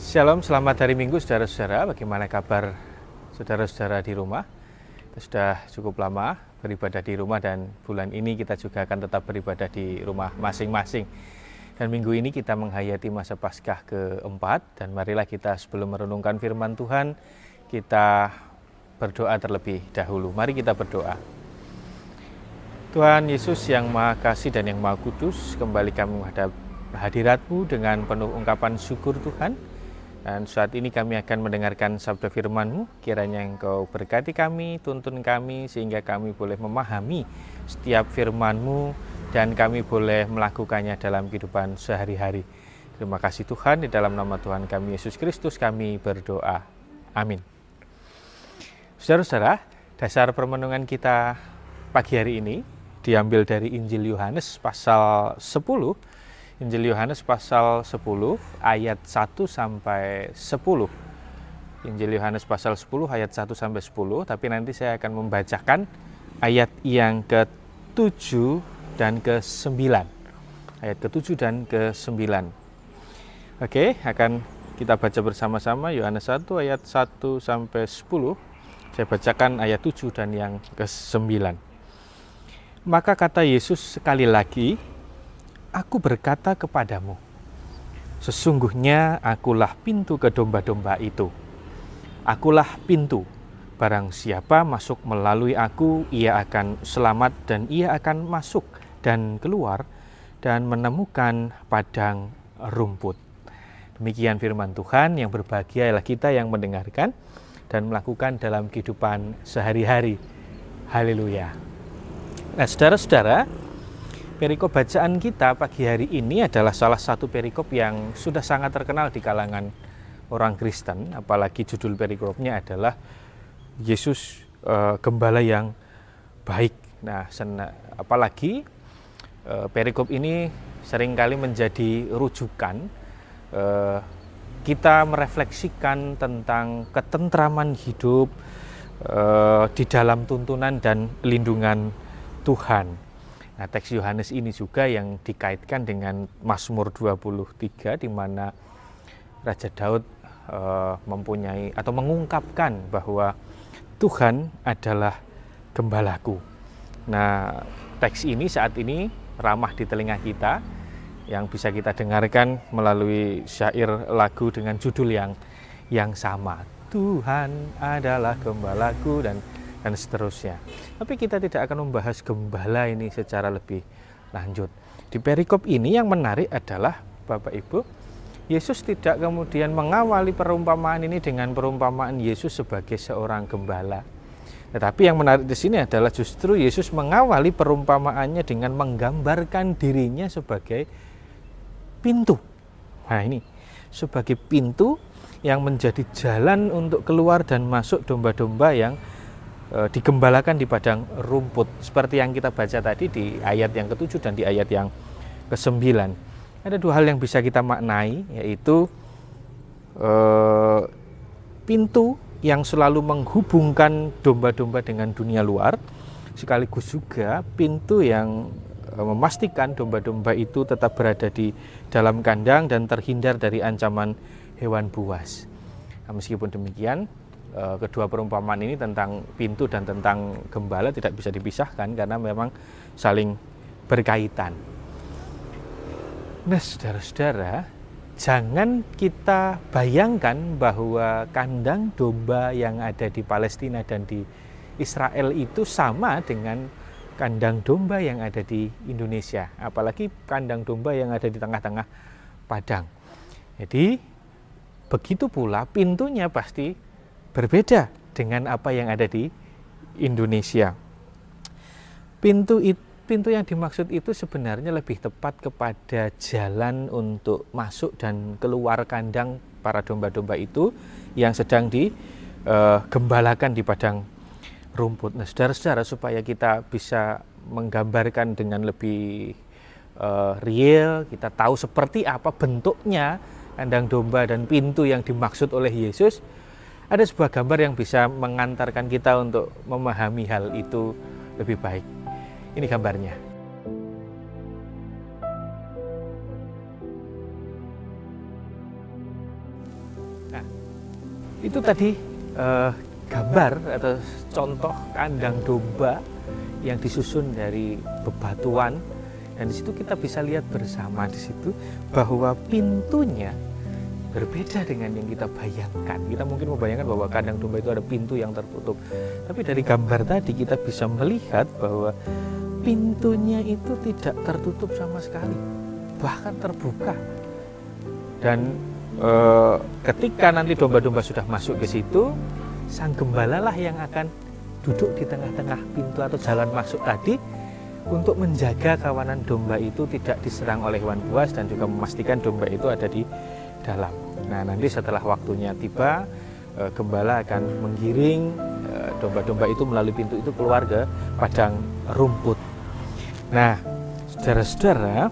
Shalom, selamat hari Minggu saudara-saudara. Bagaimana kabar saudara-saudara di rumah? Kita sudah cukup lama beribadah di rumah dan bulan ini kita juga akan tetap beribadah di rumah masing-masing. Dan minggu ini kita menghayati masa Paskah keempat, dan marilah kita sebelum merenungkan firman Tuhan, kita berdoa terlebih dahulu. Mari kita berdoa. Tuhan Yesus yang Maha Kasih dan yang Maha Kudus, kembali kami menghadap hadirat-Mu dengan penuh ungkapan syukur Tuhan. Dan saat ini kami akan mendengarkan sabda firman-Mu, kiranya Engkau berkati kami, tuntun kami, sehingga kami boleh memahami setiap firman-Mu, dan kami boleh melakukannya dalam kehidupan sehari-hari. Terima kasih Tuhan, di dalam nama Tuhan kami Yesus Kristus kami berdoa. Amin. Saudara-saudara, dasar permenungan kita pagi hari ini diambil dari Injil Yohanes pasal 10. Injil Yohanes pasal 10 ayat 1 sampai 10. Injil Yohanes pasal 10 ayat 1 sampai 10, tapi nanti saya akan membacakan ayat yang ke-7 dan ke-9. Ayat ke-7 dan ke-9. Oke, akan kita baca bersama-sama Yohanes 1 ayat 1 sampai 10. Saya bacakan ayat 7 dan yang ke-9. Maka kata Yesus sekali lagi, Aku berkata kepadamu, sesungguhnya akulah pintu ke domba-domba itu. Akulah pintu, barang siapa masuk melalui aku, ia akan selamat dan ia akan masuk dan keluar dan menemukan padang rumput. Demikian firman Tuhan, yang berbahagia ialah kita yang mendengarkan dan melakukan dalam kehidupan sehari-hari. Haleluya. Nah, saudara-saudara, perikop bacaan kita pagi hari ini adalah salah satu perikop yang sudah sangat terkenal di kalangan orang Kristen, apalagi judul perikopnya adalah Yesus Gembala yang baik. Nah, apalagi perikop ini seringkali menjadi rujukan kita merefleksikan tentang ketentraman hidup di dalam tuntunan dan lindungan Tuhan. Nah, teks Yohanes ini juga yang dikaitkan dengan Mazmur 23, di mana Raja Daud mempunyai atau mengungkapkan bahwa Tuhan adalah gembalaku. Nah, teks ini saat ini ramah di telinga kita, yang bisa kita dengarkan melalui syair lagu dengan judul yang sama. Tuhan adalah gembalaku dan seterusnya. Tapi kita tidak akan membahas gembala ini secara lebih lanjut. Di perikop ini yang menarik adalah, Bapak Ibu, Yesus tidak kemudian mengawali perumpamaan ini dengan perumpamaan Yesus sebagai seorang gembala. Tetapi yang menarik di sini adalah justru Yesus mengawali perumpamaannya dengan menggambarkan dirinya sebagai pintu. Nah, ini sebagai pintu yang menjadi jalan untuk keluar dan masuk domba-domba yang digembalakan di padang rumput, seperti yang kita baca tadi di ayat yang ke-7 dan di ayat yang ke-9. Ada dua hal yang bisa kita maknai, yaitu pintu yang selalu menghubungkan domba-domba dengan dunia luar, sekaligus juga pintu yang memastikan domba-domba itu tetap berada di dalam kandang dan terhindar dari ancaman hewan buas. Nah, meskipun demikian, kedua perumpamaan ini tentang pintu dan tentang gembala tidak bisa dipisahkan karena memang saling berkaitan. Nah, saudara-saudara, jangan kita bayangkan bahwa kandang domba yang ada di Palestina dan di Israel itu sama dengan kandang domba yang ada di Indonesia, apalagi kandang domba yang ada di tengah-tengah padang. Jadi begitu pula pintunya pasti berbeda dengan apa yang ada di Indonesia. Pintu yang dimaksud itu sebenarnya lebih tepat kepada jalan untuk masuk dan keluar kandang para domba-domba itu yang sedang digembalakan di padang rumput. Nah, saudara-saudara, supaya kita bisa menggambarkan dengan lebih real, kita tahu seperti apa bentuknya kandang domba dan pintu yang dimaksud oleh Yesus, ada sebuah gambar yang bisa mengantarkan kita untuk memahami hal itu lebih baik. Ini gambarnya. Nah, itu tadi gambar atau contoh kandang domba yang disusun dari bebatuan, dan di situ kita bisa lihat bersama di situ bahwa pintunya berbeda dengan yang kita bayangkan. Kita mungkin membayangkan bahwa kandang domba itu ada pintu yang tertutup, tapi dari gambar tadi kita bisa melihat bahwa pintunya itu tidak tertutup sama sekali, bahkan terbuka. Dan ketika nanti domba-domba sudah masuk ke situ, sang gembala lah yang akan duduk di tengah-tengah pintu atau jalan masuk tadi untuk menjaga kawanan domba itu tidak diserang oleh hewan buas dan juga memastikan domba itu ada di dalam. Nah, nanti setelah waktunya tiba, gembala akan menggiring domba-domba itu melalui pintu itu keluar ke padang rumput. Nah, saudara-saudara,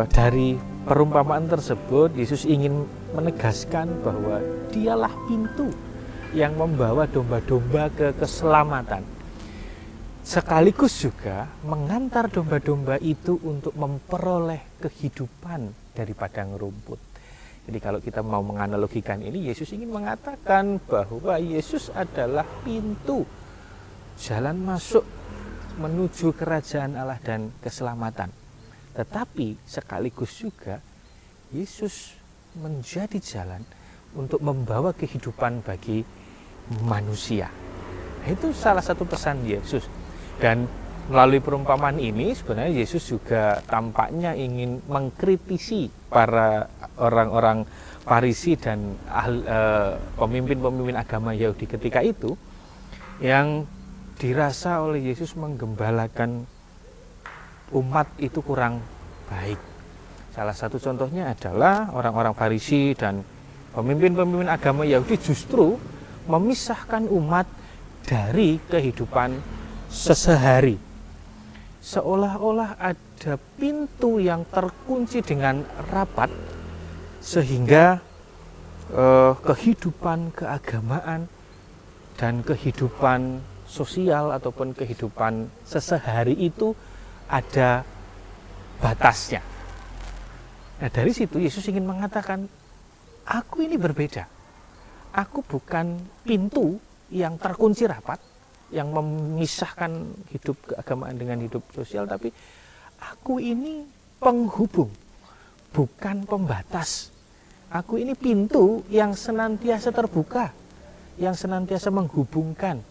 dari perumpamaan tersebut Yesus ingin menegaskan bahwa dialah pintu yang membawa domba-domba ke keselamatan, sekaligus juga mengantar domba-domba itu untuk memperoleh kehidupan dari padang rumput. Jadi kalau kita mau menganalogikan ini, Yesus ingin mengatakan bahwa Yesus adalah pintu jalan masuk menuju kerajaan Allah dan keselamatan. Tetapi sekaligus juga Yesus menjadi jalan untuk membawa kehidupan bagi manusia. Nah, itu salah satu pesan Yesus. Dan melalui perumpamaan ini sebenarnya Yesus juga tampaknya ingin mengkritisi para orang-orang Farisi dan pemimpin-pemimpin agama Yahudi ketika itu yang dirasa oleh Yesus menggembalakan umat itu kurang baik. Salah satu contohnya adalah orang-orang Farisi dan pemimpin-pemimpin agama Yahudi justru memisahkan umat dari kehidupan sehari. Seolah-olah ada pintu yang terkunci dengan rapat sehingga kehidupan keagamaan dan kehidupan sosial ataupun kehidupan sehari itu ada batasnya. Nah, dari situ Yesus ingin mengatakan, aku ini berbeda. Aku bukan pintu yang terkunci rapat, yang memisahkan hidup keagamaan dengan hidup sosial, tapi aku ini penghubung, bukan pembatas. Aku ini pintu yang senantiasa terbuka, yang senantiasa menghubungkan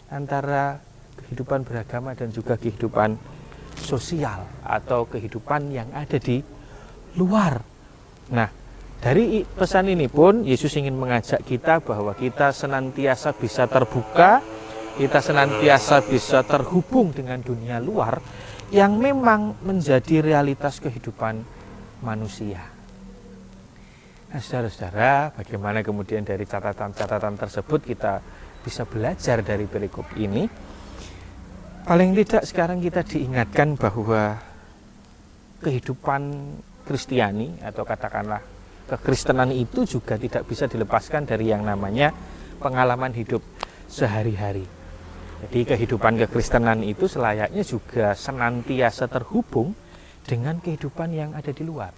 antara kehidupan beragama dan juga kehidupan sosial atau kehidupan yang ada di luar. Nah, dari pesan ini pun Yesus ingin mengajak kita bahwa kita senantiasa bisa terbuka, kita senantiasa bisa terhubung dengan dunia luar yang memang menjadi realitas kehidupan manusia. Nah, saudara-saudara, bagaimana kemudian dari catatan-catatan tersebut kita bisa belajar dari perikop ini? Paling tidak sekarang kita diingatkan bahwa kehidupan Kristiani atau katakanlah kekristenan itu juga tidak bisa dilepaskan dari yang namanya pengalaman hidup sehari-hari. Jadi kehidupan kekristenan itu selayaknya juga senantiasa terhubung dengan kehidupan yang ada di luar.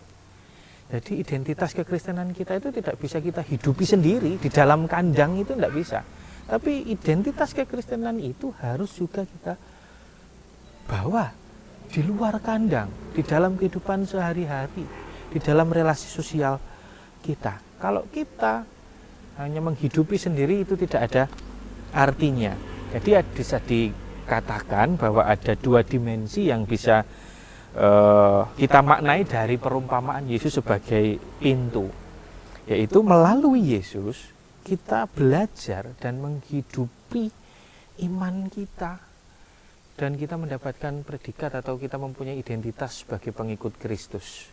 Jadi identitas kekristenan kita itu tidak bisa kita hidupi sendiri di dalam kandang, itu tidak bisa. Tapi identitas kekristenan itu harus juga kita bawa di luar kandang, di dalam kehidupan sehari-hari, di dalam relasi sosial kita. Kalau kita hanya menghidupi sendiri itu tidak ada artinya. Jadi bisa dikatakan bahwa ada dua dimensi yang bisa kita maknai dari perumpamaan Yesus sebagai pintu, yaitu melalui Yesus kita belajar dan menghidupi iman kita, dan kita mendapatkan predikat atau kita mempunyai identitas sebagai pengikut Kristus.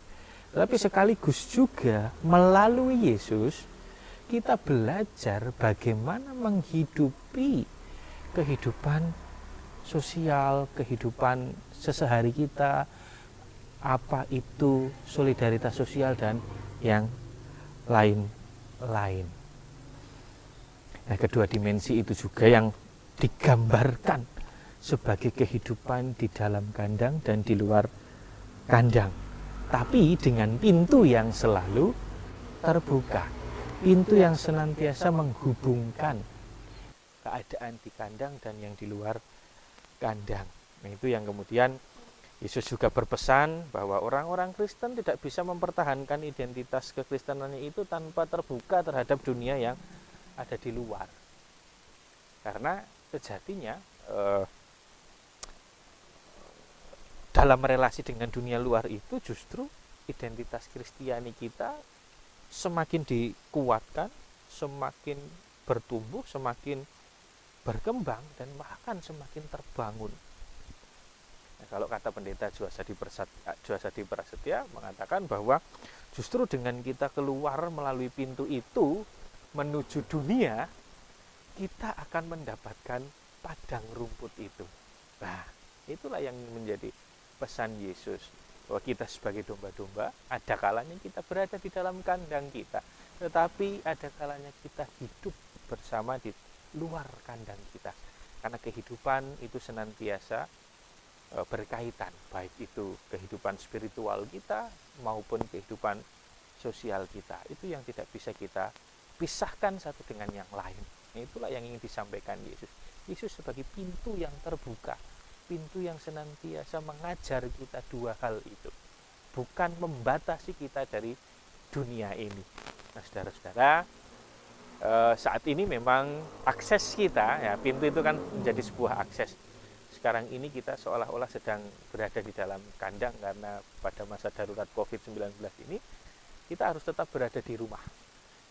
Tapi sekaligus juga melalui Yesus kita belajar bagaimana menghidupi kehidupan sosial, kehidupan sehari kita, apa itu solidaritas sosial dan yang lain-lain. Nah, kedua dimensi itu juga yang digambarkan sebagai kehidupan di dalam kandang dan di luar kandang, tapi dengan pintu yang selalu terbuka. pintu yang senantiasa menghubungkan keadaan di kandang dan yang di luar kandang. Nah, itu yang kemudian Yesus juga berpesan bahwa orang-orang Kristen tidak bisa mempertahankan identitas kekristenannya itu tanpa terbuka terhadap dunia yang ada di luar. Karena sejatinya dalam relasi dengan dunia luar itu justru identitas Kristiani kita semakin dikuatkan, semakin bertumbuh, semakin berkembang, dan bahkan semakin terbangun. Nah, kalau kata pendeta Djwasadi Prasetya mengatakan bahwa justru dengan kita keluar melalui pintu itu menuju dunia, kita akan mendapatkan padang rumput itu. Nah, itulah yang menjadi pesan Yesus, bahwa kita sebagai domba-domba ada kalanya kita berada di dalam kandang kita, tetapi ada kalanya kita hidup bersama di luar kandang kita, karena kehidupan itu senantiasa berkaitan, baik itu kehidupan spiritual kita maupun kehidupan sosial kita. Itu yang tidak bisa kita pisahkan satu dengan yang lain. Nah, itulah yang ingin disampaikan Yesus. Yesus sebagai pintu yang terbuka, pintu yang senantiasa mengajar kita dua hal itu, bukan membatasi kita dari dunia ini. Nah, saudara-saudara, saat ini memang akses kita, ya, pintu itu kan menjadi sebuah akses. Sekarang ini kita seolah-olah sedang berada di dalam kandang, karena pada masa darurat COVID-19 ini kita harus tetap berada di rumah.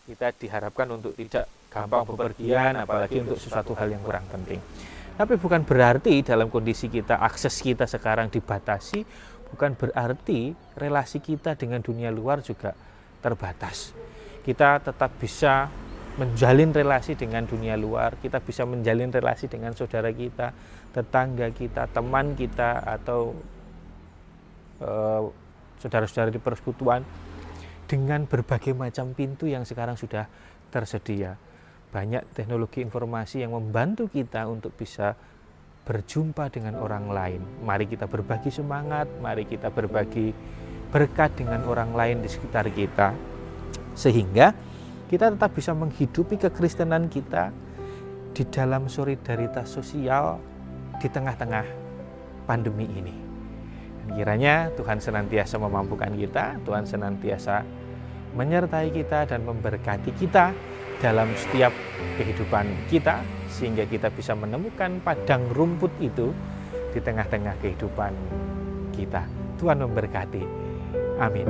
Kita diharapkan untuk tidak gampang bepergian, apalagi untuk sesuatu hal yang kurang penting. Tapi bukan berarti dalam kondisi kita, akses kita sekarang dibatasi, bukan berarti relasi kita dengan dunia luar juga terbatas. Kita tetap bisa menjalin relasi dengan dunia luar, kita bisa menjalin relasi dengan saudara kita, tetangga kita, teman kita, atau saudara-saudara di persekutuan dengan berbagai macam pintu yang sekarang sudah tersedia. Banyak teknologi informasi yang membantu kita untuk bisa berjumpa dengan orang lain. Mari kita berbagi semangat, mari kita berbagi berkat dengan orang lain di sekitar kita, sehingga kita tetap bisa menghidupi kekristenan kita di dalam solidaritas sosial di tengah-tengah pandemi ini. Dan kiranya Tuhan senantiasa memampukan kita, Tuhan senantiasa menyertai kita dan memberkati kita dalam setiap kehidupan kita, sehingga kita bisa menemukan padang rumput itu di tengah-tengah kehidupan kita. Tuhan memberkati. Amin.